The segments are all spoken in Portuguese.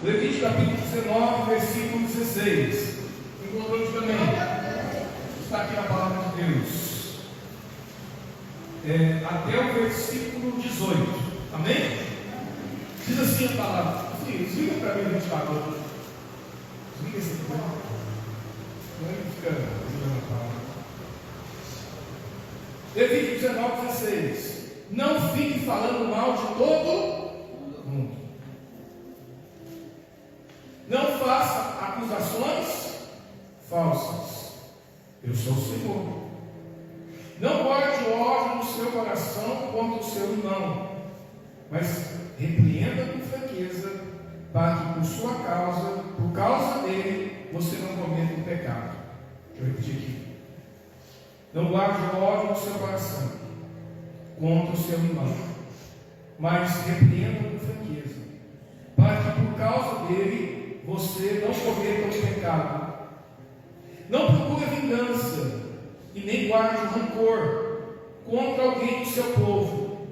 Levítico capítulo 19, versículo 16. Encontrou também? Está aqui a palavra de Deus. Até o versículo 18. Amém? Diz assim a palavra. Desliga para mim o ventilador. Desliga esse aqui. Não é que fica desligando a palavra. Levítico 19, 16. Não fique falando mal de todo mundo. Não faça acusações falsas. Eu sou o Senhor. Não guarde ódio no seu coração contra o seu irmão, mas repreenda com franqueza, para que por causa dele, você não cometa um pecado. Deixa eu repetir aqui. Não guarde ódio no seu coração contra o seu irmão, mas repreenda com franqueza, para que por causa dele, você não cometa um pecado. Não procure vingança e nem guarde rancor contra alguém do seu povo.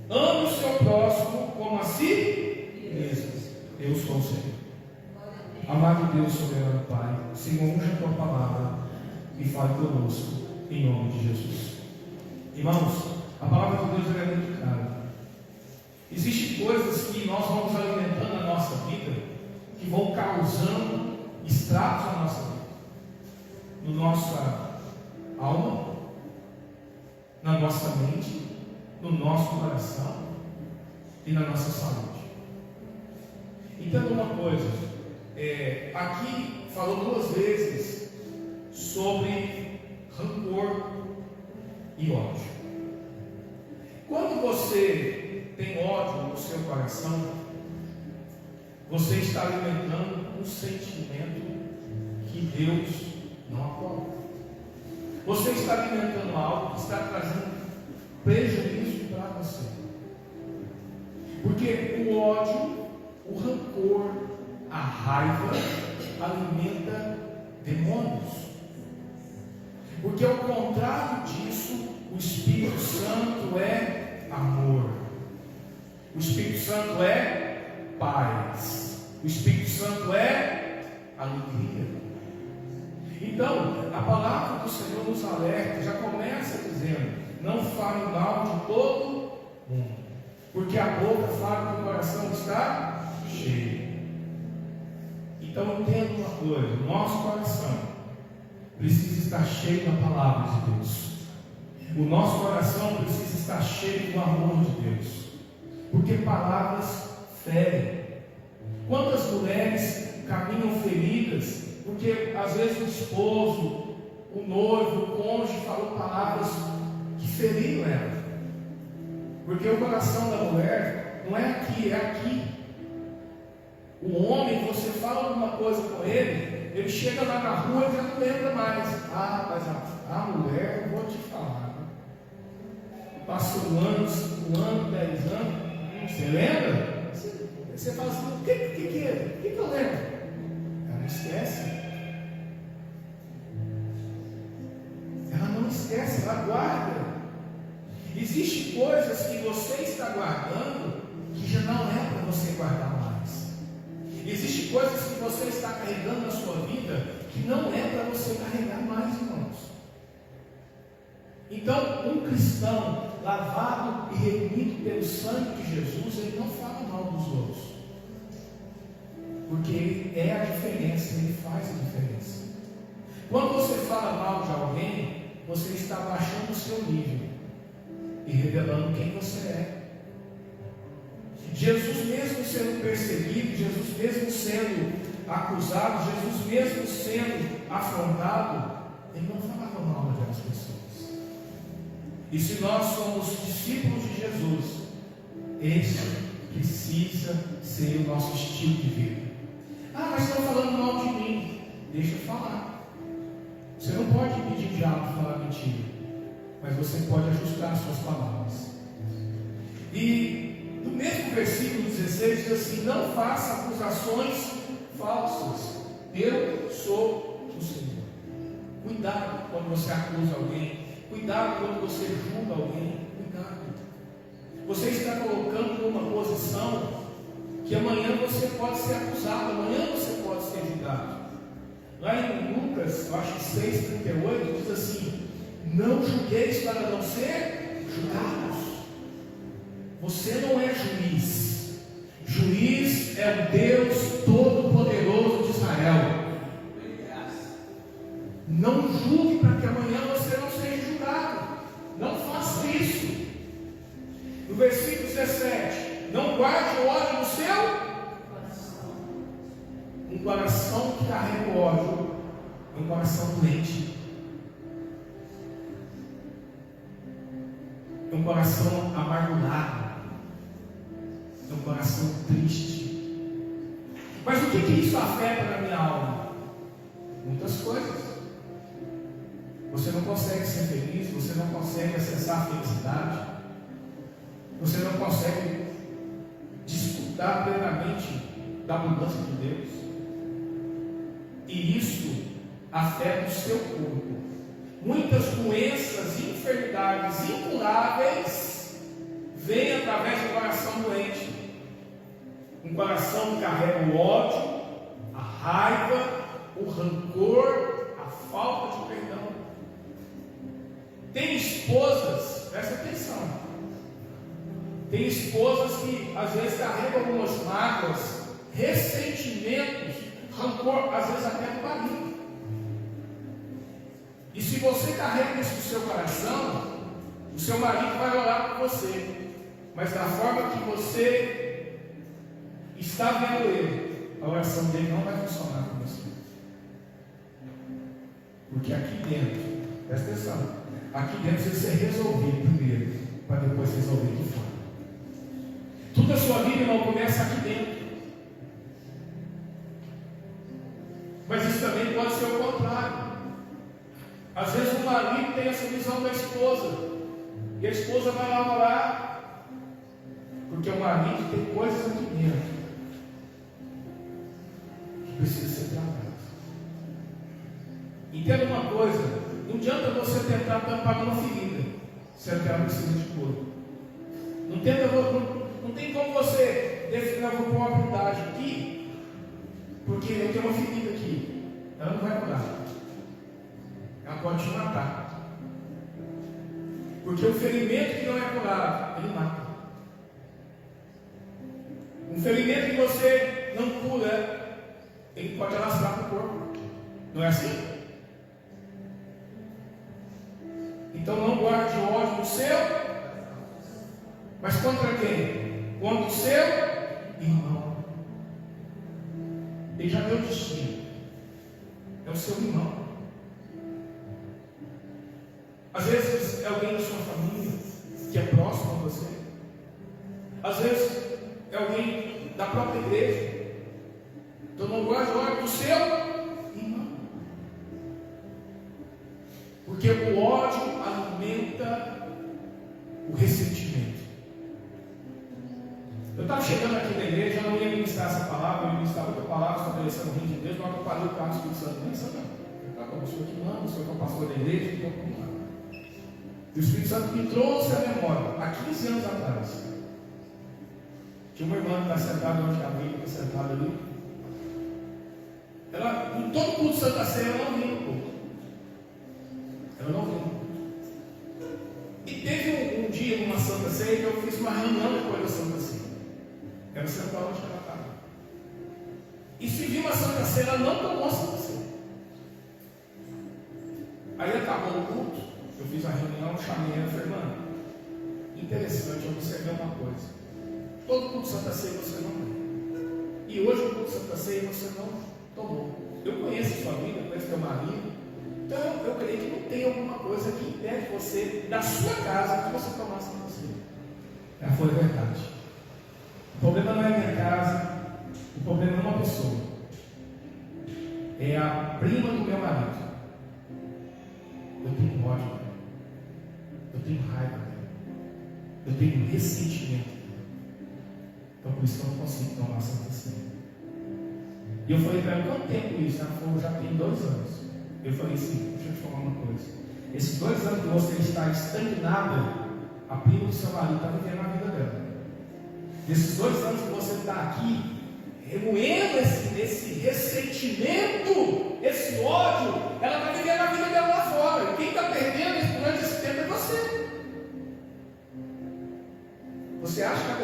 Ame o seu próximo como a si mesmo. Eu sou o Senhor. Amado Deus soberano Pai, Senhor, unja a tua palavra e fale conosco, em nome de Jesus. Irmãos, a palavra de Deus é muito clara. Existem coisas que nós vamos alimentando na nossa vida, que vão causando estragos na nossa vida, na nossa alma, na nossa mente, no nosso coração e na nossa saúde. Entenda uma coisa, aqui falou 2 vezes sobre rancor e ódio. Quando você tem ódio no seu coração, você está alimentando um sentimento que Deus não aprova. Você está alimentando algo que está trazendo prejuízo para você. Porque o ódio, o rancor, a raiva alimenta demônios. Porque ao contrário disso, o Espírito Santo é amor. O Espírito Santo é paz. O Espírito Santo é alegria. Então, a palavra do Senhor nos alerta, já começa dizendo: não fale mal de todo mundo, porque a boca fala que o coração está cheio. Então, entenda uma coisa: o nosso coração precisa estar cheio da palavra de Deus. O nosso coração precisa estar cheio do amor de Deus, porque palavras ferem. Quantas mulheres caminham feridas porque às vezes o esposo, o noivo, o cônjuge falou palavras que feriram ela? Porque o coração da mulher não é aqui, é aqui. O homem, você fala alguma coisa com ele, ele chega lá na rua e já não lembra mais. Mas a mulher, eu vou te falar, passou 1 ano, 5 anos, 10 anos, você lembra? Você fala assim: o que eu lembro? Ela não esquece. Ela não esquece, ela guarda. Existem coisas que você está guardando que já não é para você guardar mais. Existem coisas que você está carregando na sua vida que não é para você carregar mais, irmãos. Então, um cristão lavado e redimido pelo sangue de Jesus, ele não fala mal dos outros, porque ele é a diferença, ele faz a diferença. Quando você fala mal de alguém, você está baixando o seu nível e revelando quem você é. Jesus mesmo sendo perseguido, Jesus mesmo sendo acusado, Jesus mesmo sendo afrontado, ele não falava mal daquelas pessoas. E se nós somos discípulos de Jesus, esse precisa ser o nosso estilo de vida. Mas estão falando mal de mim. Deixa eu falar. Você não pode pedir diabo falar mentira, mas você pode ajustar as suas palavras. E no mesmo versículo 16 diz assim: não faça acusações falsas. Eu sou o Senhor. Cuidado quando você acusa alguém. Cuidado quando você julga alguém. Cuidado. Você está colocando numa posição que amanhã você pode ser acusado. Lucas, eu acho que 6,38, diz assim: não julgueis para não ser julgados. Você não é juiz. Juiz é o Deus Todo-Poderoso de Israel. Não julgue para que amanhã você não seja julgado. Não faça isso. No versículo 17: não guarde o ódio no seu coração. Um coração que carrega o ódio é um coração doente. É um coração amargurado. É um coração triste. Mas o que isso afeta na minha alma? Muitas coisas. Você não consegue ser feliz, você não consegue acessar a felicidade, você não consegue desfrutar plenamente da mudança de Deus, e isso afeta o seu corpo. Muitas doenças e enfermidades incuráveis vêm através do coração doente. Um coração que carrega o ódio, a raiva, o rancor, a falta de perdão. Tem esposas, presta atenção, tem esposas que às vezes carregam algumas mágoas, ressentimentos, rancor, às vezes até no marido. E se você carrega isso no seu coração, o seu marido vai orar por você, mas da forma que você está vendo ele, a oração dele não vai funcionar com você. Porque aqui dentro, presta atenção, aqui dentro precisa ser resolvido primeiro, para depois resolver de fora. Tudo a sua vida não começa aqui dentro. Mas isso também pode ser o contrário. Às vezes o marido tem essa visão da esposa, e a esposa vai lá orar, porque o marido tem coisas aqui dentro que precisam ser tratadas. Entenda uma coisa: não adianta você tentar tampar uma ferida se ela precisa de cura. Não tem como você definir a probabilidade aqui, porque eu tenho uma ferida aqui, ela não vai curar, ela pode te matar. Porque o ferimento que não é curado, ele mata. Um ferimento que você não cura, ele pode alastrar para o corpo. Não é assim? Então não guarde ódio no seu, mas contra quem? Contra o seu irmão. Ele já deu destino. É o seu irmão. Às vezes é alguém da sua família que é próximo a você. Às vezes é alguém da própria igreja. Então não guarde ódio do seu irmão. Porque o ódio alimenta o ressentimento. Eu estava chegando aqui na igreja, eu não ia ministrar essa palavra, eu ia ministrar outra palavra estabelecendo o reino de Deus, mas eu parei o carro do Espírito Santo. Não é isso, não. Eu estava com a pessoa que não, eu sou o pastor da igreja, então vamos lá. E o Espírito Santo me trouxe a memória, há 15 anos atrás. Tinha uma irmã que está sentada onde a Bíblia está sentada ali. Ela, em todo culto de Santa Ceia, ela não vinha no culto. Ela não vinha. E teve um dia, numa Santa Ceia, que eu fiz uma reunião depois da Santa Ceia. Ela sentou onde ela estava. E se viu uma Santa Ceia, ela não tomou a Santa Ceia. Aí acabou o culto, eu fiz a reunião, chamei ela e falei: irmã, interessante, eu observei uma coisa. Todo culto de Santa Ceia você não tem. E hoje o culto de Santa Ceia você não tomou. Eu conheço a sua vida, conheço teu marido. Então eu creio que não tem alguma coisa que impede você, da sua casa, que você tomasse a Santa Ceia. Ela foi verdade. O problema não é a minha casa, o problema é uma pessoa. É a prima do meu marido. Eu tenho ódio dela. Eu tenho raiva dela. Eu tenho ressentimento dela. Então por isso que eu não consigo tomar a Santa Ceia. E eu falei para ela: quanto tempo isso? Ela falou: já tem 2 anos. Eu falei assim: deixa eu te falar uma coisa. Esses 2 anos que você está estagnado, a prima do seu marido está vivendo a vida dela. Nesses 2 anos que você está aqui, remoendo esse ressentimento, esse ódio, ela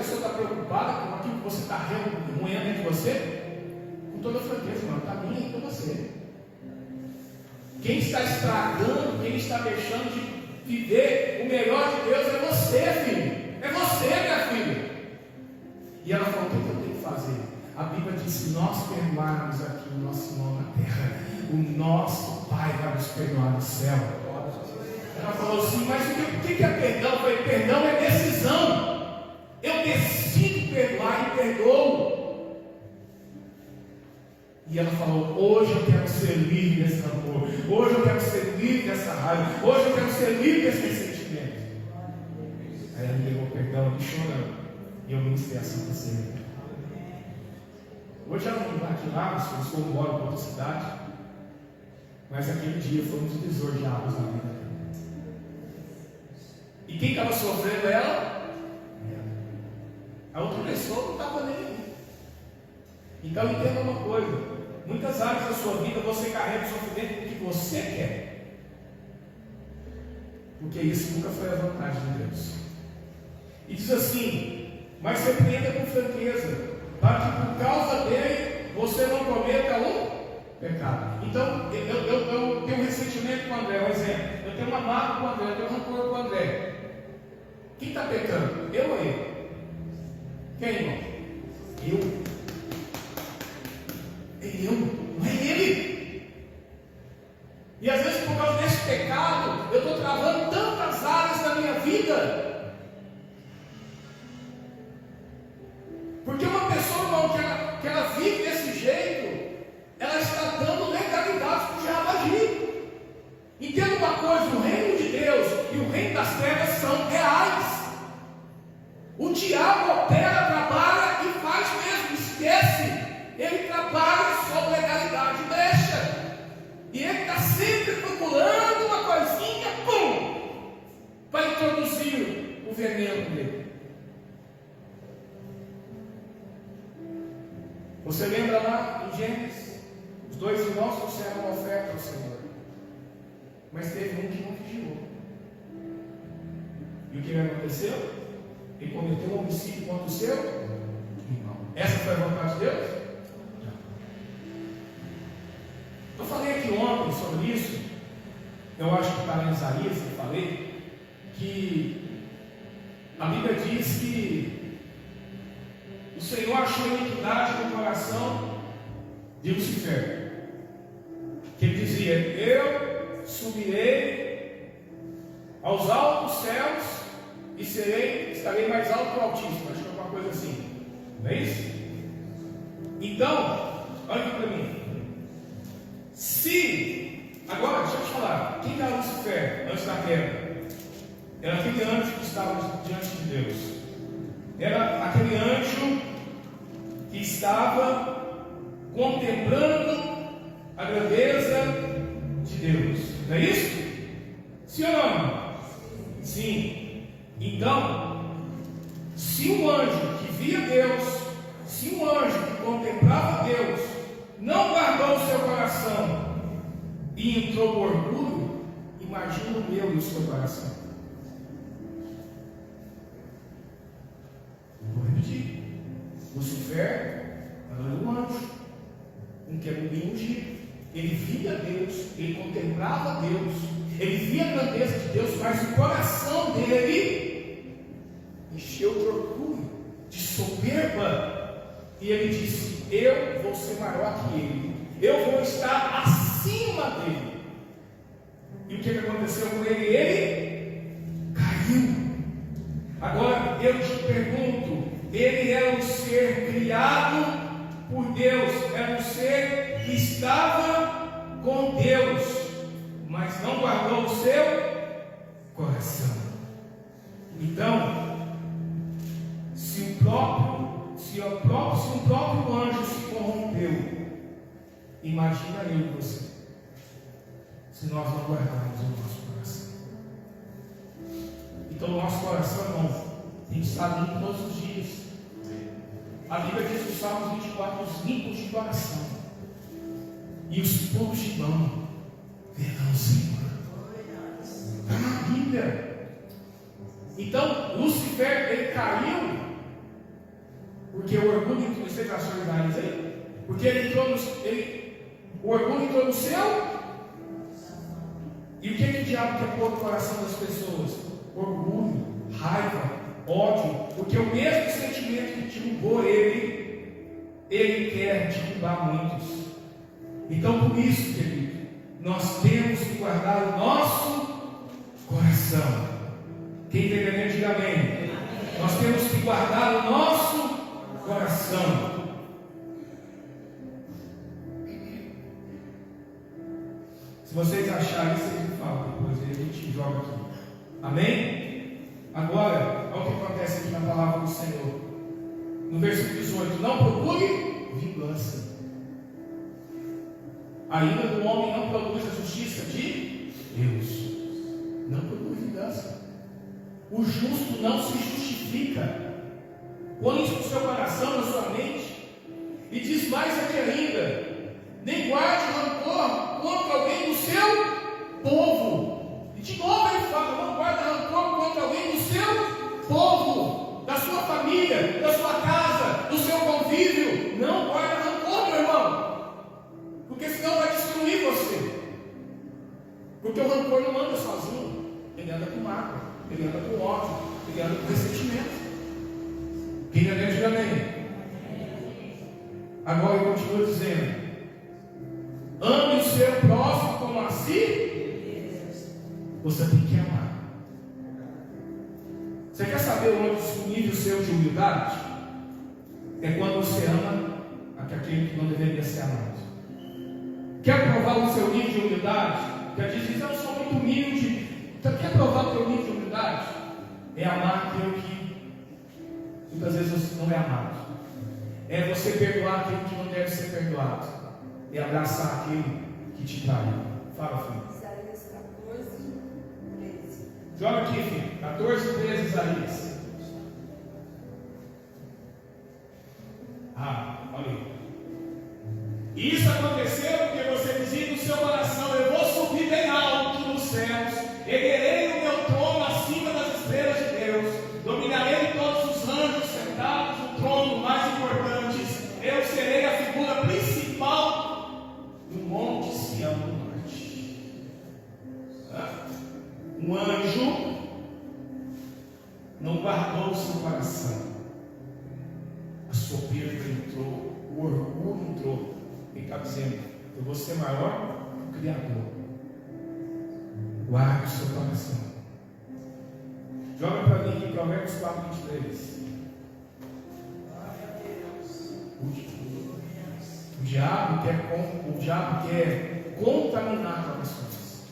pessoa está preocupada com aquilo que você está remoendo entre você, com toda franqueza, irmão, está minha e com você. Quem está estragando, quem está deixando de viver o melhor de Deus é você, filho. É você, minha filha. E ela falou: o que eu tenho que fazer? A Bíblia diz: se nós perdoarmos aqui o nosso irmão na terra, o nosso Pai vai nos perdoar no céu. Ela falou assim: mas o que é perdão? Eu falei: perdão é decisão. Eu decido perdoar e perdoo. E ela falou: hoje eu quero ser livre desse amor. Hoje eu quero ser livre dessa raiva. Hoje eu quero ser livre desse ressentimento. Aí ela me levou perdão ali chorando. E eu ministrei a Santa Ceia. Hoje ela não está aqui lá, nós fomos embora para outra cidade. Mas aquele dia foi um divisor de águas na vida dela. E quem estava sofrendo ela? A outra pessoa não estava nem aí. Então entenda uma coisa: muitas áreas da sua vida você carrega o sofrimento que você quer, porque isso nunca foi a vontade de Deus. E diz assim: mas repreenda com franqueza, para que por causa dele você não cometa um pecado. Então eu tenho um ressentimento com o André, um exemplo. Eu tenho uma mágoa com o André, eu tenho um rancor com o André. Quem está pecando? Eu ou ele? Quem, irmão? Eu, não é ele. E às vezes por causa desse pecado eu estou travando tantas áreas da minha vida. Porque uma pessoa, irmão, que ela vive desse jeito, ela está dando legalidade para o diabo agir. Entenda uma coisa: o reino de Deus e o reino das trevas são reais. O diabo opera, trabalha e faz mesmo, esquece. Ele trabalha sob legalidade, deixa. E ele está sempre procurando uma coisinha, pum, para introduzir o veneno dele. Você lembra lá em Gênesis? Os dois irmãos trouxeram uma oferta ao Senhor, mas teve um que não vigiou. E o que aconteceu? Ele cometeu um homicídio contra o seu irmão. Essa foi a vontade de Deus? Eu falei aqui ontem sobre isso. Eu acho que está em Isaías, eu falei que a Bíblia diz que o Senhor achou iniquidade no coração de Lucifer, que ele dizia: eu subirei aos altos céus e estarei mais alto que o Altíssimo. Acho que é alguma coisa assim, não é isso? Então, olha aqui para mim. Agora deixa eu te falar, quem era Lucifer antes da queda? Era aquele anjo que estava diante de Deus. Era aquele anjo que estava contemplando a grandeza de Deus. Não é isso? Sim ou não? Sim. Então, se um anjo que via Deus, se um anjo que contemplava Deus, não guardou o seu coração e entrou no orgulho, imagina o meu e o seu coração. Vou repetir: Lucifer era um anjo, um querubim ungido. Ele via Deus, ele contemplava Deus, ele via a grandeza de Deus, mas o coração dele encheu de orgulho, de soberba, e ele disse: eu vou ser maior que ele, eu vou estar acima dele. E o que aconteceu com ele? Ele caiu. Agora eu te pergunto: ele era um ser criado por Deus, era um ser que estava com Deus, mas não guardou o seu coração. Então, se um próprio anjo se corrompeu, imagina eu e você, se nós não guardarmos o nosso coração. Então, o nosso coração, irmão, tem que estar limpo todos os dias. A Bíblia diz no Salmos 24: os limpos de coração e os puros de mão verão o Senhor. Está na Bíblia. Então, Lucifer, ele caiu Porque o orgulho entrou, vocês acham verdade aí? Porque o orgulho entrou no seu. E o que o diabo quer pôr no coração das pessoas? Orgulho, raiva, ódio. Porque o mesmo sentimento que derrubou ele quer derrubar muitos. Então, por isso, querido, nós temos que guardar o nosso coração. Quem entendeu, diga amém. Nós temos que guardar o nosso coração. Se vocês acharem, vocês me falam depois, a gente joga aqui. Amém? Agora, olha o que acontece aqui na palavra do Senhor. No versículo 18: não procure vingança. A ira do homem não produz a justiça de Deus. Não produz vingança. O justo não se justifica. Põe isso no seu coração, na sua mente. E diz mais aqui ainda: nem guarde rancor contra alguém do seu povo. E de novo ele fala: não guarde rancor contra alguém do seu povo, da sua família, da sua casa, do seu convívio. Não guarde rancor, meu irmão, porque senão vai destruir você. Porque o rancor não anda sozinho, ele anda com mágoa, ele anda com ódio, ele anda com ressentimento. Quem entendeu, diga amém. Agora eu continuo dizendo: ame o seu próximo como a si. Você tem que amar. Você quer saber onde o nível seu de humildade? É quando você ama aquele que não deveria ser amado. Quer provar o seu nível de humildade? Quer dizer: eu sou muito humilde. Então, quer provar o seu nível de humildade? É amar aquele que muitas vezes você não é amado. É você perdoar aquele que não deve ser perdoado. É abraçar aquele que te traiu. Fala, filho. Isaías 14, 13. Joga aqui, filho. 14, 13, Isaías. Olha aí. Isso aconteceu porque você dizia no seu coração: eu vou subir bem alto nos céus, erguerei o meu trono acima das estrelas de Deus, dominarei todos os anjos sentados no trono mais importantes. Eu serei a figura principal do Monte Sião do Norte. Um anjo não guardou o seu coração. A soberba entrou, o orgulho entrou. Ele está dizendo: eu vou ser maior que o Criador. Guarde o seu coração. Joga para mim aqui Provérbios 4, 23. O diabo quer contaminar corações.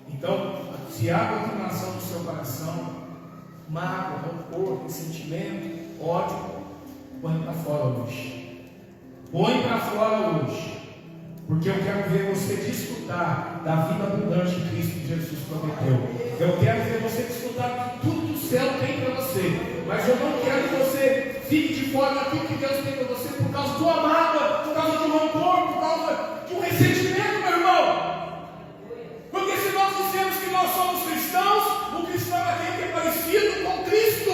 Então, se há contaminação no seu coração, mágoa, rancor, ressentimento, ódio, põe para fora hoje. Põe para fora hoje. Porque eu quero ver você desfrutar da vida abundante que Cristo Jesus prometeu. Eu quero ver você desfrutar de tudo que o céu tem para você. Mas eu não quero que você fique de fora daquilo que Deus tem para você por causa de uma mágoa, por causa de um rancor, por causa de um ressentimento, meu irmão. Porque se nós dizemos que nós somos cristãos, o cristão é aquele que é parecido com Cristo.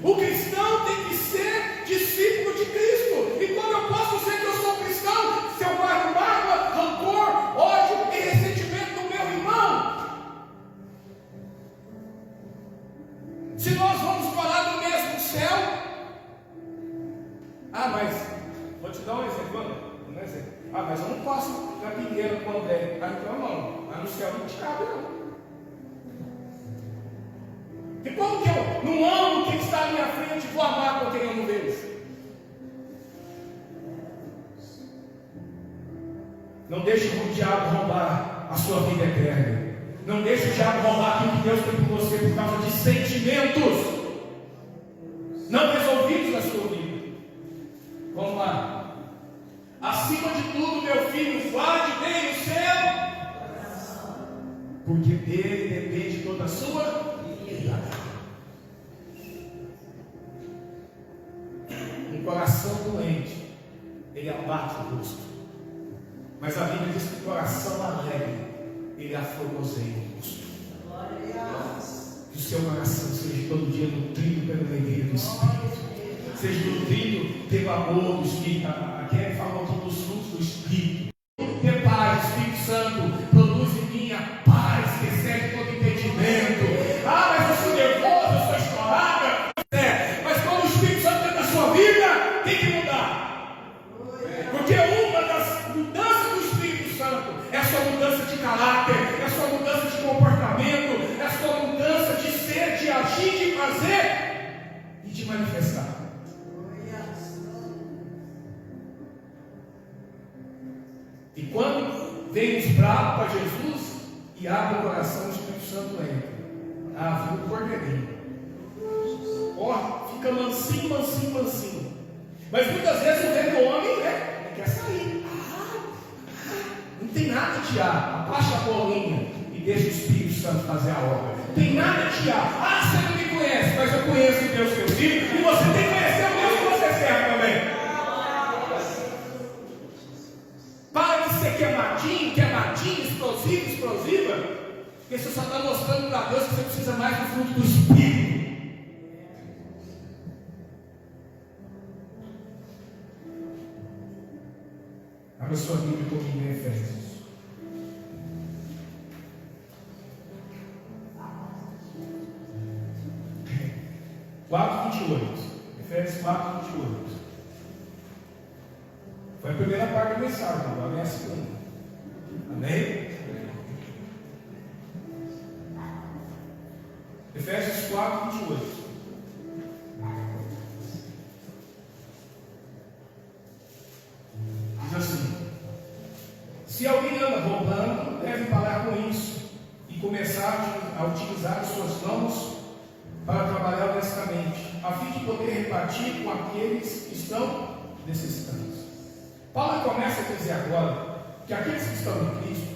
O cristão tem que ser discípulo de Cristo. E como eu posso dizer que eu sou cristão se eu guardo mágoa, rancor, ódio e ressentimento do meu irmão? Se nós vamos falar do mesmo céu, mas vou te dar um exemplo. Mas eu não posso na pingueira quando é. Então não, lá no céu não te cabe não. E como que eu não amo quem está à minha frente, vou amar com quem amo deles? Não deixe o diabo roubar a sua vida eterna. Não deixe o diabo roubar aquilo que Deus tem por você por causa de sentimentos não resolvidos na sua vida. Vamos lá. Acima de tudo, meu filho, guarde bem o seu, porque dele depende toda a sua vida. Um coração doente, ele abate o rosto. Mas a Bíblia diz que o coração alegre, ele aformoseia o rosto. Que o seu coração seja todo dia nutrido pela alegria do Espírito. Seja nutrido pelo amor do Espírito. A Kelly falou aqui dos frutos do Espírito. Ter paz, Espírito Santo, produz em mim a paz que excede todo entendimento. Ah, mas eu sou nervoso, eu sou estourada. Mas quando o Espírito Santo entra na sua vida, tem que mudar. Porque uma das mudanças do Espírito Santo é a sua mudança de caráter, é a sua mudança de comportamento, é a sua mudança de ser, de agir, de fazer e de manifestar. E quando vem os bravos para Jesus e abre o coração, o Espírito Santo entra. Ah, viu o cordeirinho. Ó, fica mansinho, mansinho, mansinho. Mas muitas vezes o velho homem, né, quer sair. Não tem nada de ar. Abaixa a bolinha e deixa o Espírito Santo fazer a obra. Não tem nada de ar. Ah, você não me conhece, mas eu conheço o Deus que eu sirvo. E você tem que conhecer o Deus que você serve também. Para de ser queimadinho, explosiva, porque você só está mostrando para Deus que você precisa mais do fruto do Espírito. Abra sua Bíblia comigo em Efésios. Efésios 4:28. Foi a primeira parte da mensagem, agora é a segunda. Amém? Efésios 4:28. Diz assim: se alguém anda roubando, deve parar com isso e começar a utilizar as suas mãos para trabalhar honestamente, a fim de poder repartir com aqueles que estão necessitados. Paulo começa a dizer agora que aqueles que estão em Cristo,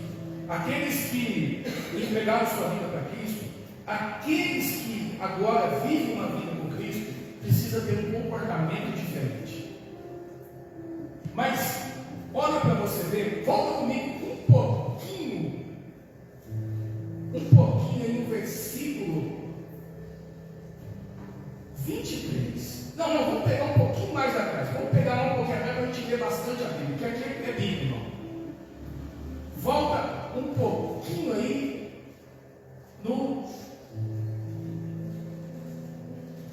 aqueles que entregaram sua vida para Cristo, aqueles que agora vivem uma vida com Cristo, precisam ter um comportamento diferente. Mas olha para você ver, volta comigo um pouquinho aí no versículo 23. Não, vamos pegar um pouquinho mais atrás. Vamos pegar lá um pouquinho atrás para a gente ver bastante a Bíblia. Porque aqui é Bíblia, irmão. Volta um pouquinho aí no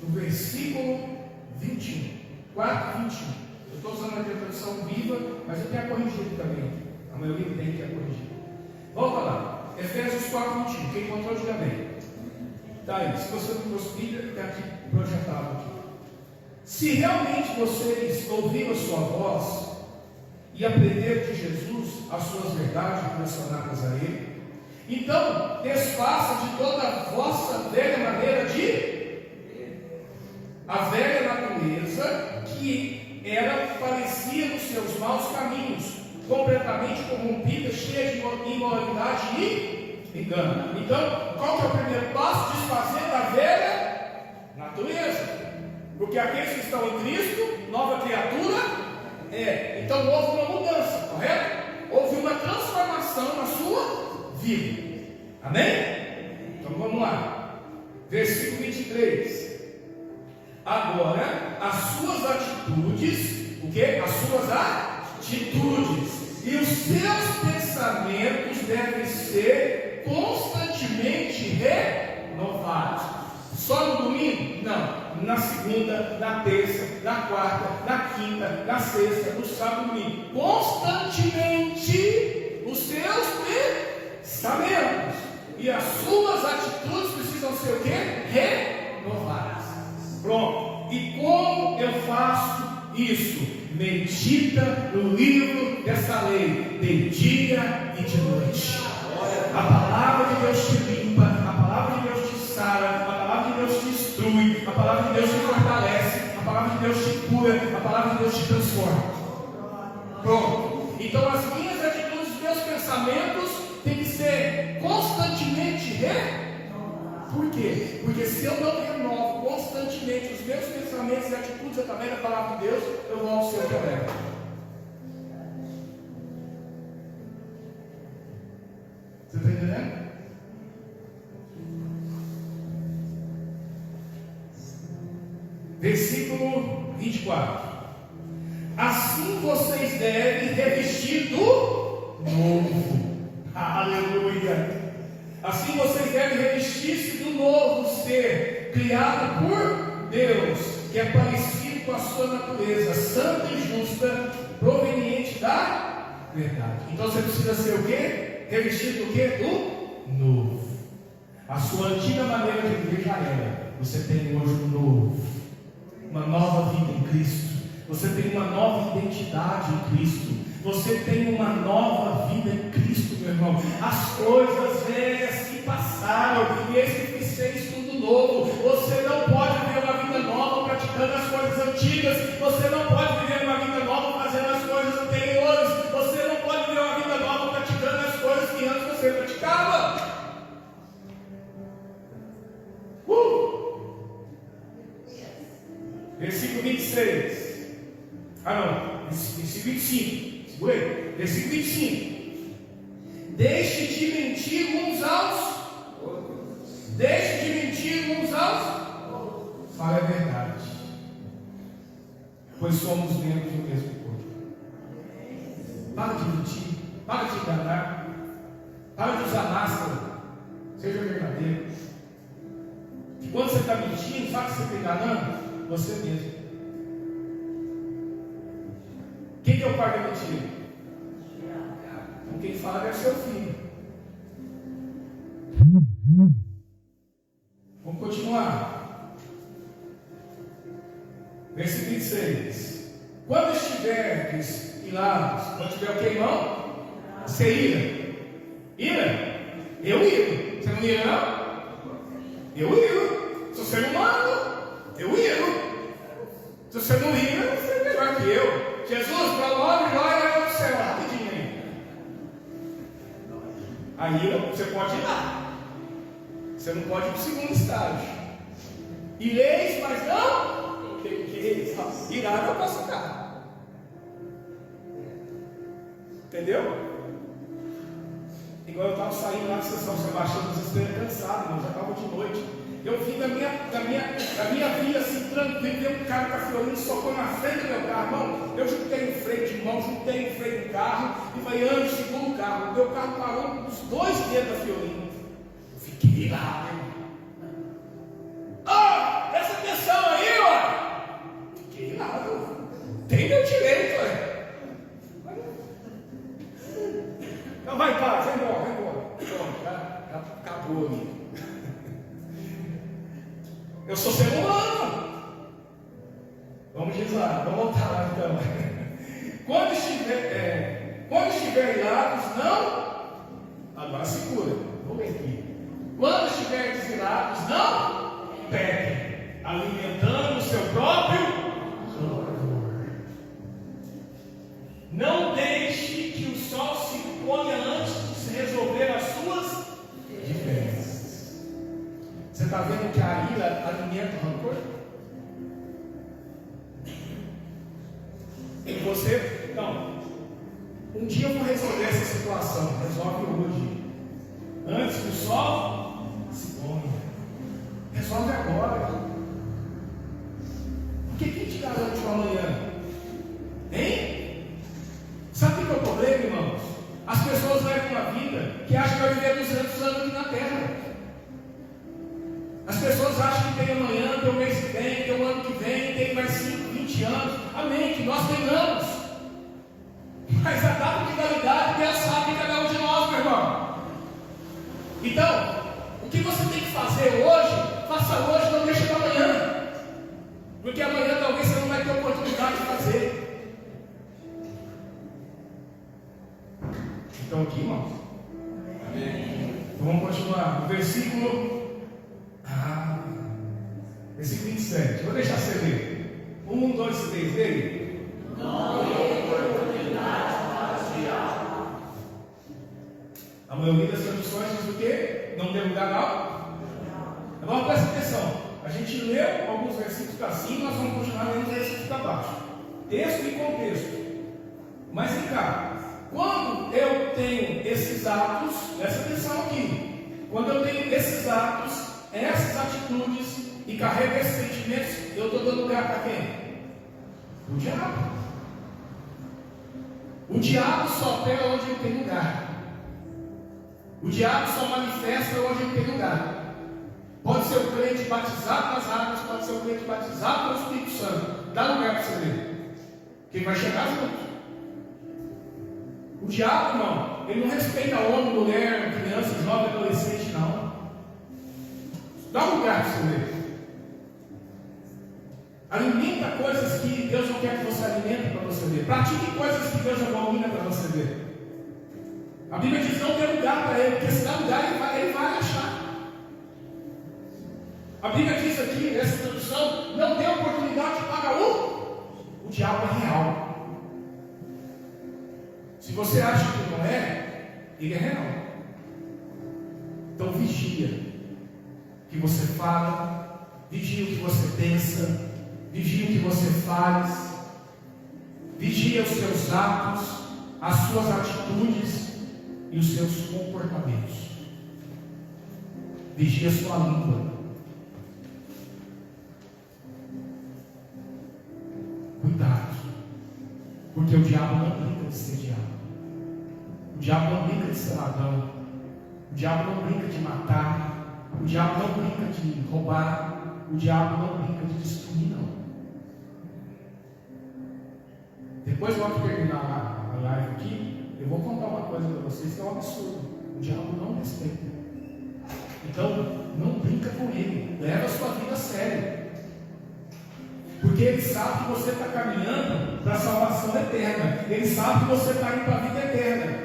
versículo 21. 4:21. Eu estou usando a tradução viva, mas eu tenho a corrigida também. A maioria tem que a corrigida. Volta lá. Efésios 4:21. Quem encontrou, diga bem. Está aí. Se você não conseguir, está aqui projetado aqui. Se realmente vocês ouviram a sua voz e aprenderam de Jesus as suas verdades relacionadas a Ele, então desfaça de toda a vossa velha maneira a velha natureza que parecia nos seus maus caminhos, completamente corrompida, cheia de imoralidade e engano. Então, qual que é o primeiro passo? Desfazer da velha natureza. Porque aqueles que estão em Cristo, nova criatura é. Então houve uma mudança, correto? Houve uma transformação na sua vida. Amém? Então vamos lá. Versículo 23. Agora, as suas atitudes, o que? As suas atitudes e os seus pensamentos devem ser constantemente renovados. Só no domingo? Não. Na segunda, na terça, na quarta, na quinta, na sexta, no sábado e domingo. Constantemente os seus pensamentos e as suas atitudes precisam ser o quê? Renovadas. Pronto. E como eu faço isso? Medita no livro dessa lei, de dia e de noite. A palavra de Deus te limpa, a palavra de Deus te sara, a palavra de Deus te instrui, a palavra de Deus te fortalece, a palavra de Deus te cura, a palavra de Deus te transforma. Pronto. Então as minhas atitudes, os meus pensamentos têm que ser constantemente renovados. Por quê? Porque se eu não renovo constantemente os meus pensamentos e atitudes através da palavra de Deus, eu volto a ser o que eu era. Você está entendendo? 24. Assim vocês devem revestir do novo. Aleluia. Assim vocês devem revestir-se do novo ser, criado por Deus, que é parecido com a sua natureza, santa e justa, proveniente da verdade. Então você precisa ser o quê? Revestido do quê? Do novo. A sua antiga maneira de viver já era. Você tem hoje um novo, uma nova vida em Cristo. Você tem uma nova identidade em Cristo. Você tem uma nova vida em Cristo, meu irmão. As coisas velhas se passaram e eis que fizeis tudo novo. Você não pode viver uma vida nova praticando as coisas antigas. Você não pode viver uma vida nova fazendo as coisas anteriores. Você não pode viver uma vida nova praticando as coisas que antes você praticava. Versículo 26. Versículo 25. Segura aí. Versículo 25. Deixe de mentir uns aos outros. Deixe de mentir uns aos outros. Fala a verdade. Pois somos membros do mesmo corpo. Para de mentir. Para de enganar. Para de usar máscara. Seja verdadeiro. E quando você está mentindo, sabe que você está enganando? Você mesmo. Quem que é o pai da mentira? Então quem fala deve ser o filho. Vamos continuar. Versículo 26. Quando estiveres irados, quando tiver o que, irmão? Você ira. Ira? Eu iro. Você não ira, não? Eu iro. Sou ser humano. Eu iro. Se você não ira, você é melhor que eu. Jesus, prolongue glória no céu. Rapidinho aí. A ira, você pode ir lá. Você não pode ir para o segundo estágio. Ireis, mas não. Irar eu posso ficar. Entendeu? Igual eu estava saindo lá de São Sebastião, vocês estão cansados, irmão, já estava de noite. Eu vim da minha via assim, tranquilo, veio um cara com a Fiorino, socou na frente do meu carro, irmão. Eu juntei o freio de mão, juntei o freio do carro e vai antes do segundo carro. O meu carro parou nos 2 dedos da Fiorino. Eu fiquei lá, irmão. Presta atenção aí, ó. Fiquei lá, viu? Tem meu direito, ué. Então vai embora, vai embora. Pronto, já acabou ali. Eu sou ser humano. Vamos lá, vamos voltar lá então. Quando estiver irados, não. Agora segura. Vou ler aqui. Quando estiver irados, não pequem, alimentando o seu próprio amor. Não deixe que o sol se ponha antes de se resolver as suas diferenças. Você está vendo que a ira alimenta o rancor? E você, então, um dia eu vou resolver essa situação. Resolve hoje, antes que o sol se ponha. Resolve agora. Porque quem te garante o amanhã? Hein? Sabe o que é o problema, irmãos? As pessoas levam uma vida que acham que vai viver 200 anos aqui na terra. As pessoas acham que tem amanhã, tem o mês que vem, tem o ano que vem, tem mais 5, 20 anos. Amém, que nós tenhamos. Mas a data de validade, Deus sabe de cada um de nós, meu irmão. Então, o que você tem que fazer hoje, faça hoje, não deixe para amanhã. Porque amanhã talvez você não vai ter oportunidade de fazer. Então aqui, irmãos. Amém. Então vamos continuar. No versículo 27. Vou deixar você ler. 1, 2, 3, leia. Não dê oportunidade para o diabo. A maioria das traduções diz o quê? Não dê lugar não. Agora presta atenção. A gente leu alguns versículos para cima, nós vamos continuar lendo os versículos para baixo. Texto e contexto. Mas vem cá. Quando eu tenho esses atos, presta atenção aqui. Quando eu tenho esses atos, essas atitudes e carrego esses sentimentos, eu estou dando lugar para quem? O diabo. O diabo só opera onde ele tem lugar. O diabo só manifesta onde ele tem lugar. Pode ser o crente batizado nas águas, pode ser o crente batizado pelo Espírito Santo. Dá lugar para você ver. Quem vai chegar junto. O diabo, não. Ele não respeita homem, mulher, criança, jovem, adolescente, não. Dá lugar para você ver. Alimenta coisas que Deus não quer que você alimente para você ver. Pratique coisas que Deus abomina para você ver. A Bíblia diz não tem lugar para ele, porque se dá lugar ele vai achar. A Bíblia diz aqui, nessa introdução, não tem oportunidade para o diabo é real. Se você acha que não é, ele é real. Então vigia o que você fala, vigia o que você pensa, vigia o que você faz, vigia os seus atos, as suas atitudes e os seus comportamentos. Vigia a sua língua. Cuidado, porque o diabo não brinca de ser diabo. O diabo não brinca de ser ladrão. O diabo não brinca de matar. O diabo não brinca de roubar. O diabo não brinca de destruir, não. Depois, logo que terminar a live aqui, eu vou contar uma coisa para vocês que é um absurdo. O diabo não respeita. Então, não brinca com ele. Leva a sua vida a sério. Porque ele sabe que você está caminhando para a salvação eterna. Ele sabe que você está indo para a vida eterna.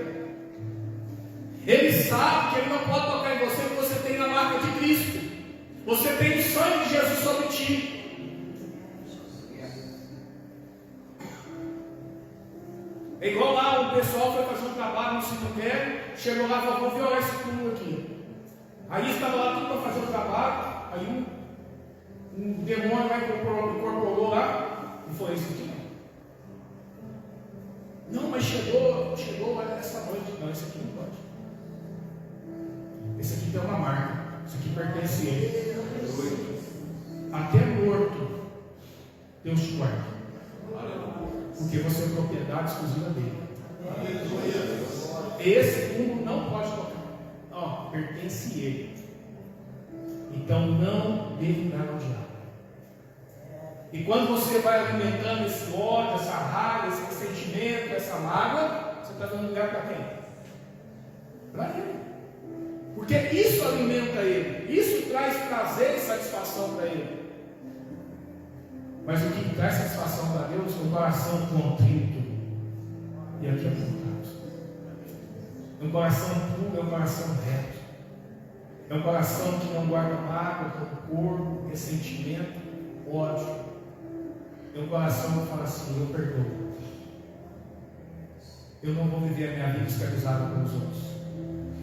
Ele sabe que ele não pode tocar em você porque você tem a marca de Cristo. Você tem o sangue de Jesus sobre ti. É igual lá o pessoal foi fazer um trabalho no cemitério, chegou lá e falou, vou violar esse túmulo aqui. Aí estava lá tudo para fazer o trabalho, aí um demônio lá incorporou lá e foi esse aqui. Não, mas chegou essa noite. Não, esse aqui não pode. Esse aqui tem uma marca. Isso aqui pertence a ele. Até morto, Deus te guarda. Porque você é propriedade exclusiva dele. Esse túmulo não pode tocar. Ó, pertence a ele. Então não dê lugar ao diabo. E quando você vai alimentando esse ódio, essa raiva, esse ressentimento, essa mágoa, você está dando lugar para quem? Para ele. Porque isso alimenta ele. Isso traz prazer e satisfação para ele. Mas o que traz satisfação para Deus é um coração contrito. E aqui é contrário. Um coração puro é um coração reto. É um coração que não guarda mágoa, rancor, ressentimento, ódio. É um coração que fala assim, eu perdoo. Eu não vou viver a minha vida escravizada pelos outros.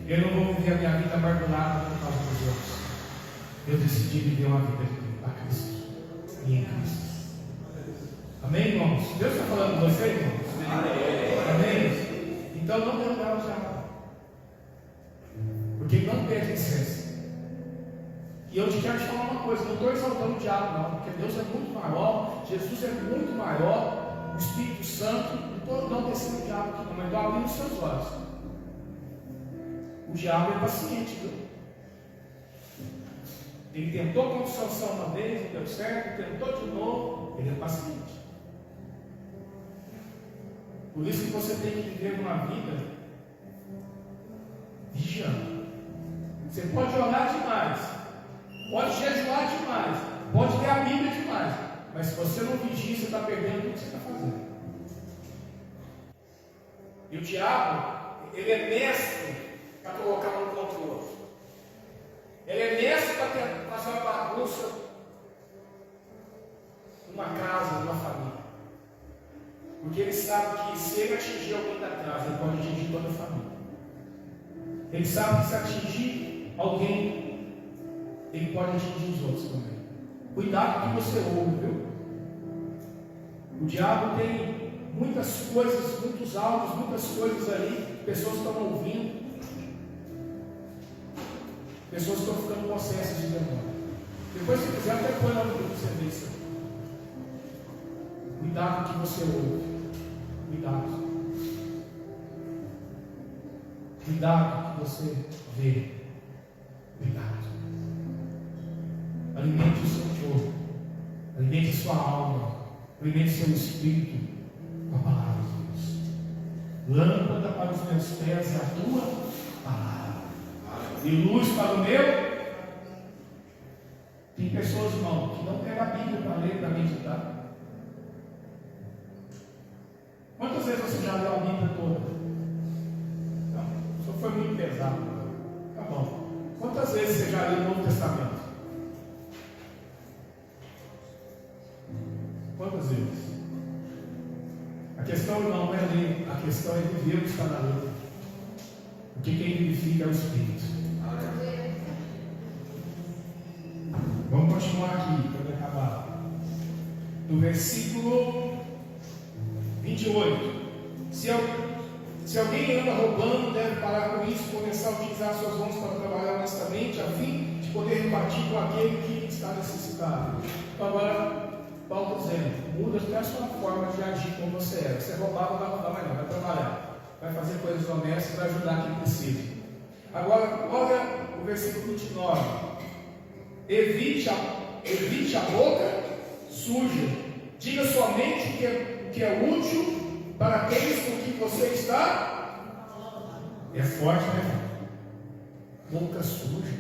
Eu não vou viver a minha vida amargurada por causa dos outros. Eu decidi viver uma vida para Cristo. E em Cristo. Amém, irmãos? Deus está falando com você, irmãos? Amém? Então não dê lugar ao diabo. Porque ele não perde licença. E eu te quero te falar uma coisa, não estou exaltando o diabo não, porque Deus é muito maior, Jesus é muito maior, o Espírito Santo, não estou descendo o diabo aqui não, mas estou abrindo os seus olhos. O diabo é paciente, viu? Ele tentou com Sansão uma vez, não deu certo, tentou de novo, ele é paciente. Por isso que você tem que viver uma vida vigiando. Você pode orar demais, pode jejuar demais, pode ler a Bíblia demais, mas se você não vigia, você está perdendo tudo que você está fazendo. E o diabo, ele é mestre para colocar um contra o outro. Ele é mestre para fazer uma bagunça numa casa, numa família. Porque ele sabe que se ele atingir alguém da casa, ele pode atingir toda a família. Ele sabe que se atingir alguém, ele pode atingir os outros também. Cuidado com o que você ouve, viu? O diabo tem muitas coisas, muitos áudios, muitas coisas ali, pessoas estão ouvindo. Pessoas estão ficando possessas de demônio. Depois, se quiser, até põe lá no grupo você vê isso. Cuidado com o que você ouve. Cuidado. Cuidado com o que você vê. Cuidado. Alimente o seu corpo. Alimente sua alma. Alimente seu espírito com a palavra de Deus. Lâmpada para os meus pés é a tua palavra. E luz para o meu. Tem pessoas, irmão, que não pegam a Bíblia para ler, para meditar. Quantas vezes você já leu a Bíblia toda? Não, só foi muito pesado. Tá bom. Quantas vezes você já leu o Novo Testamento? Quantas vezes? A questão não é ler, a questão é viver o que está na letra. Porque quem vivifica é o Espírito. Vamos continuar aqui, para acabar. No versículo 28. Se alguém anda roubando, deve parar com isso, começar a utilizar suas mãos para trabalhar honestamente, a fim de poder repartir com aquele que está necessitado. Então agora, Paulo dizendo, muda até a sua forma de agir como você é. Você roubar, não vai roubar mais não, vai trabalhar. Vai fazer coisas honestas, vai ajudar quem precisa. Agora, olha o versículo 29. Evite a boca suja. Diga somente o que é útil para aqueles com que você está. É forte, né? Boca suja.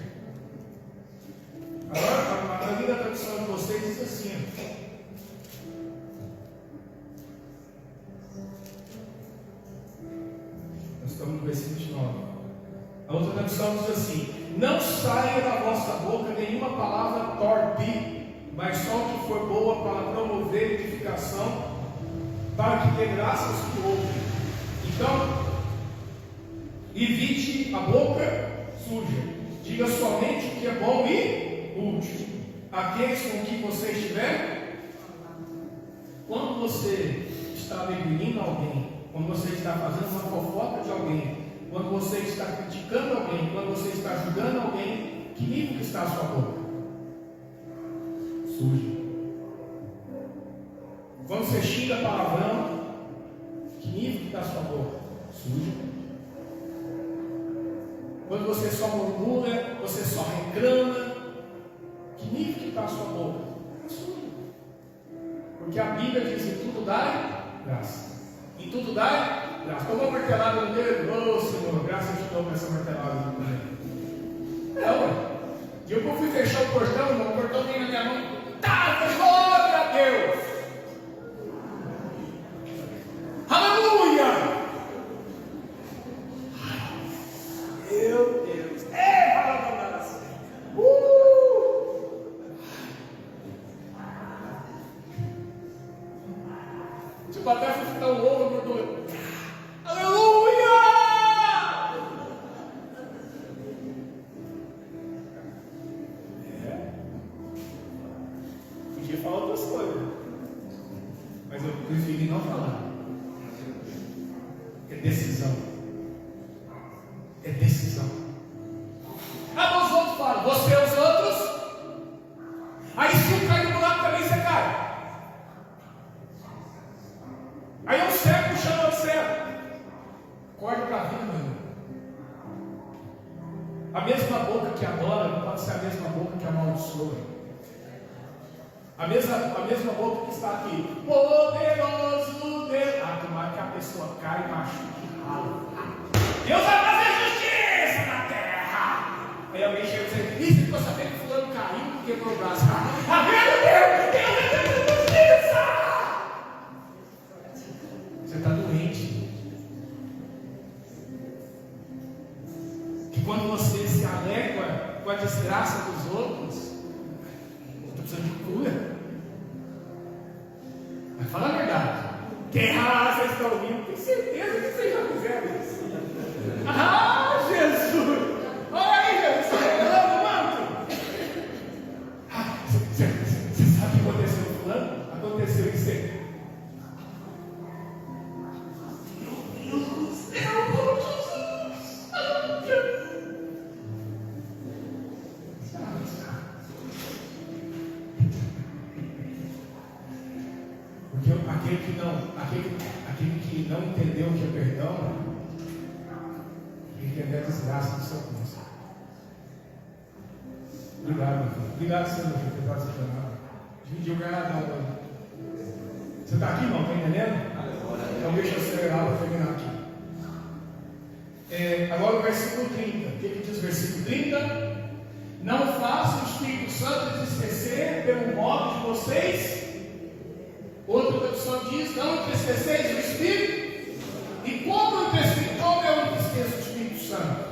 Agora, a linda tradução de vocês diz assim. Nós estamos no versículo 29. A outra tradução diz assim: não saia da vossa boca nenhuma palavra torpe, mas só o que for boa para promover edificação, para que dê graça aos que ouvem. Então, evite a boca suja. Diga somente o que é bom e útil. Aqueles com que você estiver. Quando você está diminuindo alguém, quando você está fazendo uma fofoca de alguém, quando você está criticando alguém, quando você está ajudando alguém, que nível que está a sua boca? Suja. Quando você xinga palavrão, que nível que está a sua boca? Suja. Quando você só murmura, você só reclama, que nível que está a sua boca? Suja. Porque a Bíblia diz: em tudo dá graça. Em tudo dá graça. Tomou uma martelada no dedo? Ô Senhor, graças a Deus com essa martelada no dedo. É, ué. E eu fui fechar o portão, irmão, o portão vem na minha mão. Tá, fechou, glória a Deus. Aleluia! Meu Deus! Tipo, até fritar um ovo, gordura. Aleluia! Podia falar outras coisas, mas eu preferi não falar. É decisão. É decisão. Ah, os outros falam, você e os outros. Aí se um cai no buraco também, você cai. Aí um cego puxando outro cego. Acorda para a vida, meu irmão. A mesma boca que adora não pode ser a mesma boca que amaldiçoa. A mesma boca que está aqui. Poderoso Deus. Ah, tomara que a pessoa cai e machuque e rala. Deus vai fazer justiça na terra. Aí alguém chega e diz: isso, ficou sabendo que fulano caiu e quebrou o braço. Ah, meu Deus, Deus vai fazer justiça. Você está doente. Que quando você se alegra com a desgraça dos outros, estou precisando de cura. Mas fala a verdade. Quem vocês estão ouvindo? Tenho certeza que vocês já fizeram isso. Ah, Jesus! Olha aí, Jesus, você está o manto. Você sabe o que aconteceu com fulano? Aconteceu isso aí. Meu Deus do céu, Jesus! que não entendeu o que é perdão, entender a desgraça do seu coração. Obrigado, meu filho. Obrigado, Senhor, por ter dado essa jornada. Dividiu o ganhador. Você está aqui, irmão? Está entendendo? Então deixa eu acelerar para terminar aqui. Agora o versículo 30. O que diz o versículo 30? Não faça o Espírito Santo entristecer pelo modo de vocês. Outra tradução diz: não entristeceis o Espírito. E como eu entristeço o Espírito Santo?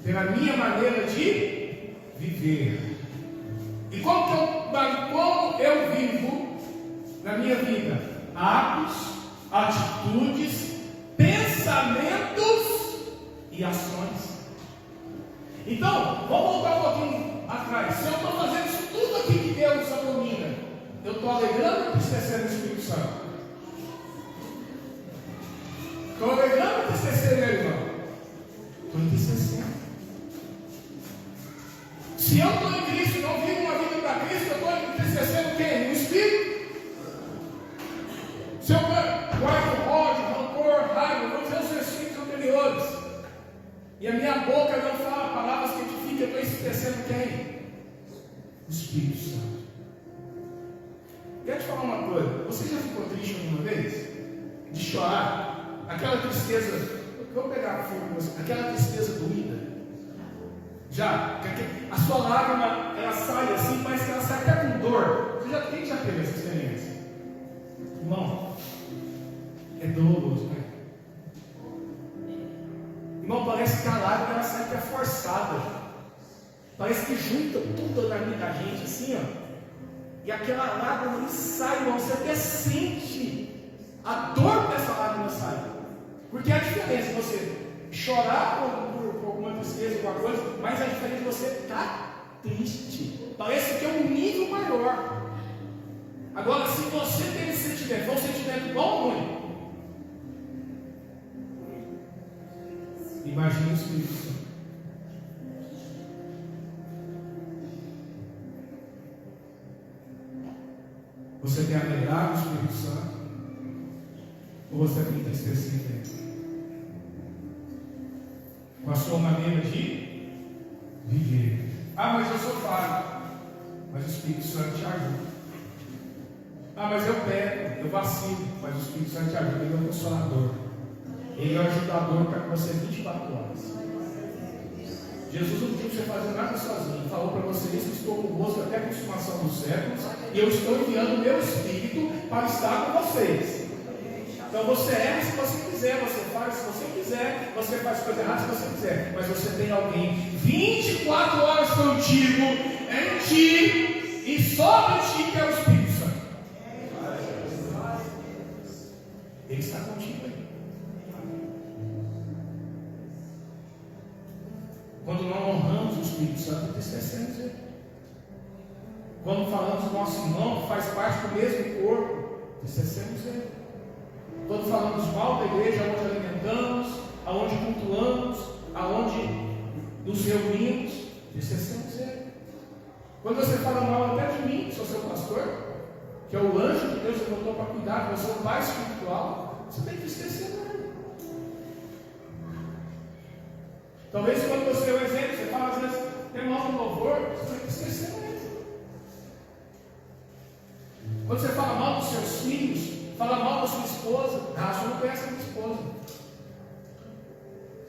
Pela minha maneira de viver. E como eu vivo na minha vida? Atos, atitudes, pensamentos e ações. Então, vamos voltar um pouquinho atrás. Se eu estou fazendo isso tudo aqui que Deus abomina, eu estou alegrando ou entristecendo o Espírito Santo? Estou alegrando ou entristecendo ele, irmão? Estou entristecendo. Se eu estou em Cristo e não vivo uma vida para Cristo, eu estou entristecendo quem? O Espírito? Se eu guardo ódio, rancor, raiva, vou dizer os versículos anteriores, e a minha boca não fala palavras que edificam, eu estou entristecendo quem? O Espírito Santo. Quero te falar uma coisa. Você já ficou triste alguma vez? De chorar? Aquela tristeza, vamos pegar fogo com você, aquela tristeza doída. Já? A sua lágrima, ela sai assim, mas ela sai até com dor. Quem já teve essa experiência? Irmão, é doloroso, né? Irmão, parece que a lágrima ela sai até forçada. Parece que junta tudo na vida da gente, assim, ó. E aquela lágrima não sai, irmão. Você até sente a dor dessa lágrima sai. Porque a diferença de você chorar por alguma tristeza, alguma coisa, mas a diferença de você estar triste. Parece que é um nível maior. Agora, se você tem esse sentimento, for um sentimento bom ou ruim? Imagine o Espírito Santo. Você tem alegrado o Espírito Santo? Ou você tem entristecido ele? Com a sua maneira de viver. Ah, mas eu sou falho. Mas o Espírito Santo te ajuda. Ah, mas eu peco, eu vacilo. Mas o Espírito Santo te ajuda. Ele é o consolador. Ele é o ajudador que está com você 24 horas. Jesus não pediu para você fazer nada sozinho. Ele falou para vocês que estou convosco até a consumação dos séculos. E eu estou enviando o meu Espírito para estar com vocês. Então você erra se você quiser, você faz se você quiser, você faz coisa errada se você quiser. Mas você tem alguém 24 horas contigo, em ti e sobre ti, que é o Espírito Santo. Ele está contigo aí. Quando não honramos o Espírito Santo, entristecemos ele. Quando falamos do nosso irmão, que faz parte do mesmo corpo, entristecemos ele. Quando falamos mal da igreja, aonde alimentamos, aonde cultuamos, aonde nos reunimos, entristecemos ele. Quando você fala mal até de mim, que sou seu pastor, que é o anjo que Deus levantou para cuidar, que eu sou o pai espiritual, você tem que entristecer ele. Talvez quando você é um exemplo, você fala às vezes, tem mal no louvor, você vai esquecer ele. Quando você fala mal dos seus filhos, fala mal da sua esposa, você não conhece a minha esposa.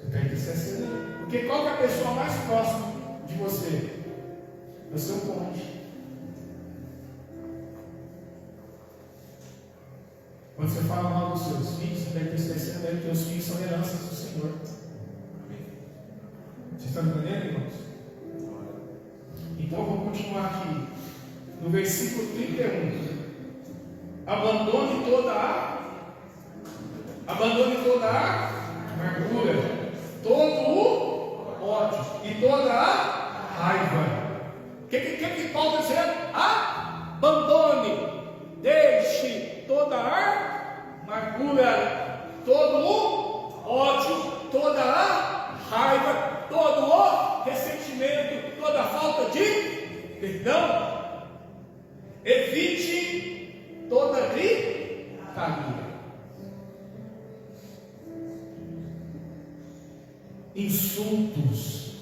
Você tem que esquecer ele. Porque qual que é a pessoa mais próxima de você? É o seu cônjuge. Quando você fala mal dos seus filhos, você tem que esquecer ele, porque os filhos são heranças do Senhor. Vocês estão entendendo, irmãos? Então vamos continuar aqui. No versículo 31. Abandone toda a amargura, todo o ódio e toda a raiva. O que Paulo está dizendo? Abandone, deixe toda a amargura, todo o ódio, toda a raiva, todo o ressentimento, toda a falta de perdão. Evite toda gritaria. insultos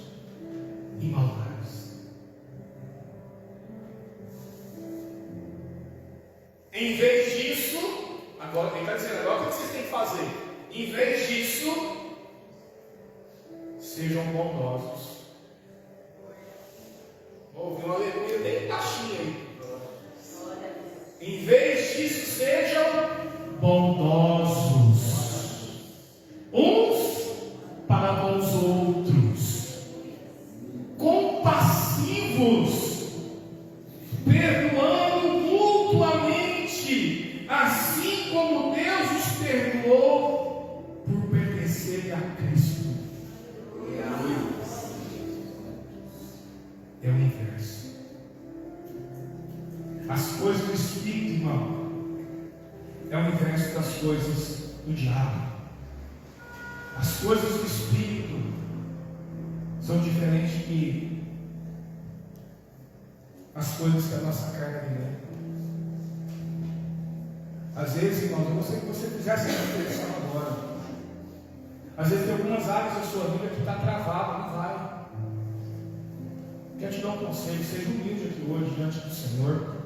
e maldades. Em vez disso, agora ele está dizendo, agora o que vocês têm que fazer? Em vez disso, sejam bondosos. Ouvi uma aleluia bem baixinha aí. Em vez disso, sejam bondosos uns para com os outros, compassivos, perdoando mutuamente, assim como Deus os perdoou por pertencerem a Cristo. É o inverso. As coisas do Espírito, irmão, é o inverso das coisas do diabo. As coisas do Espírito são diferentes que as coisas que a nossa carne alimenta. Às vezes, irmão, eu gostaria que você fizesse essa reflexão agora. Às vezes tem algumas áreas da sua vida que está travada, não vai. Quero te dar um conselho, seja humilde aqui hoje diante do Senhor.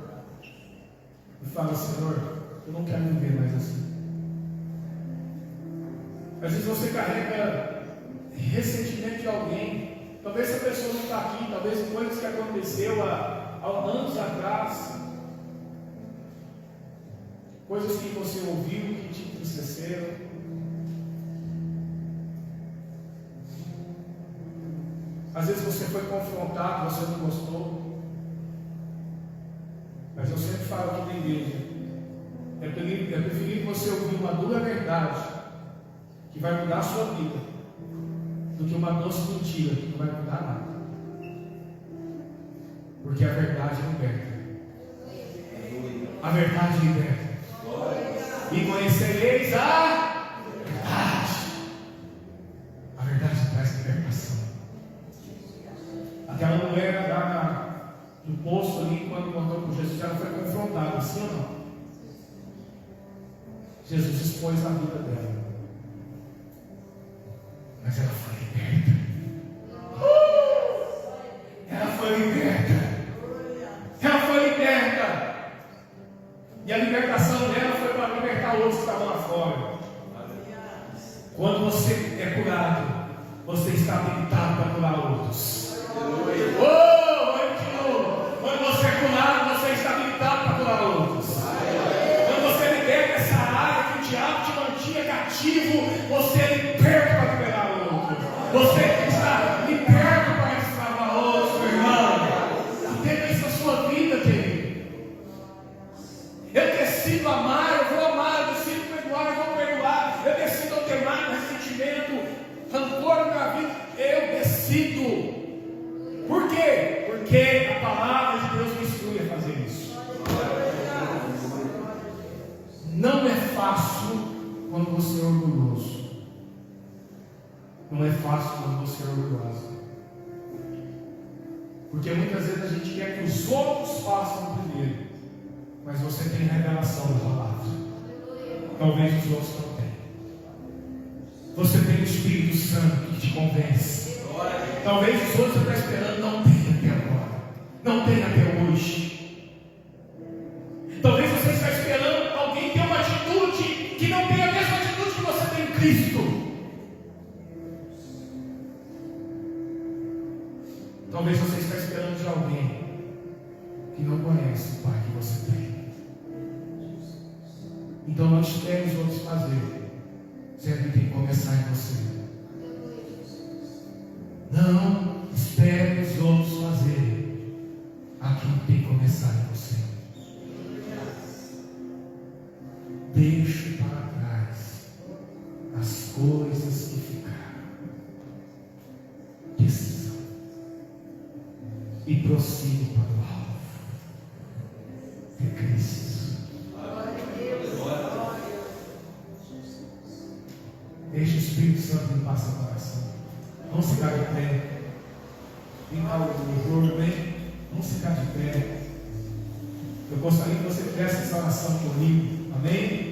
E fala, Senhor, eu não quero viver mais assim. Às vezes você carrega ressentimento de alguém. Talvez essa pessoa não está aqui, talvez coisas que aconteceu há anos atrás. Coisas que você ouviu, que te entristeceram. Às vezes você foi confrontado, você não gostou. Mas eu sempre falo aqui na igreja, é preferível você ouvir uma dura verdade que vai mudar a sua vida, do que uma doce mentira que não vai mudar nada. Porque a verdade liberta. A verdade liberta. E conhecereis a verdade. A verdade traz libertação. Aquela mulher lá no poço ali, quando encontrou com Jesus, ela foi confrontada, sim ou não? Jesus expôs a vida dela. Mas ela foi liberta. Ela foi liberta. Ela foi liberta. E a libertação dela foi para libertar outros que estavam lá fora. Quando você é curado, você está habilitado para curar outros. Quando você é curado, você está habilitado para curar outros. Quando você liberta essa área que o diabo te mantinha cativo, você é liberto para liberar outros. Você está liberto para destravar outros, meu irmão. Entenda isso na sua vida, querido. Eu decido amar, eu vou amar, eu decido perdoar, eu vou perdoar. Eu decido não ter mais ressentimento, rancor na minha vida. Eu decido. Por quê? Porque a palavra de Deus me instrui a fazer isso. Não é fácil quando você é orgulhoso. Não é fácil quando você é orgulhosa. Porque muitas vezes a gente quer que os outros façam primeiro. Mas você tem revelação da palavra. Talvez os outros não tenham. Você tem o Espírito Santo que te convence. Talvez os outros você está esperando, não tem até agora, não tem até hoje. Talvez você está esperando alguém ter uma atitude que não tem a mesma atitude que você tem em Cristo. Talvez você está esperando de alguém que não conhece o Pai que você tem. Então não espere os outros fazerem, sempre tem que começar em você. Não espere os outros fazerem aquilo que tem que começar em você. Deixe para trás as coisas que ficaram. Decisão. E prossiga para o alvo. É Cristo. Deixe o Espírito Santo limpar seu coração. Vamos ficar de pé. Limpar o louvor, bem? Vamos ficar de pé. Eu gostaria que você fizesse essa oração comigo. Amém?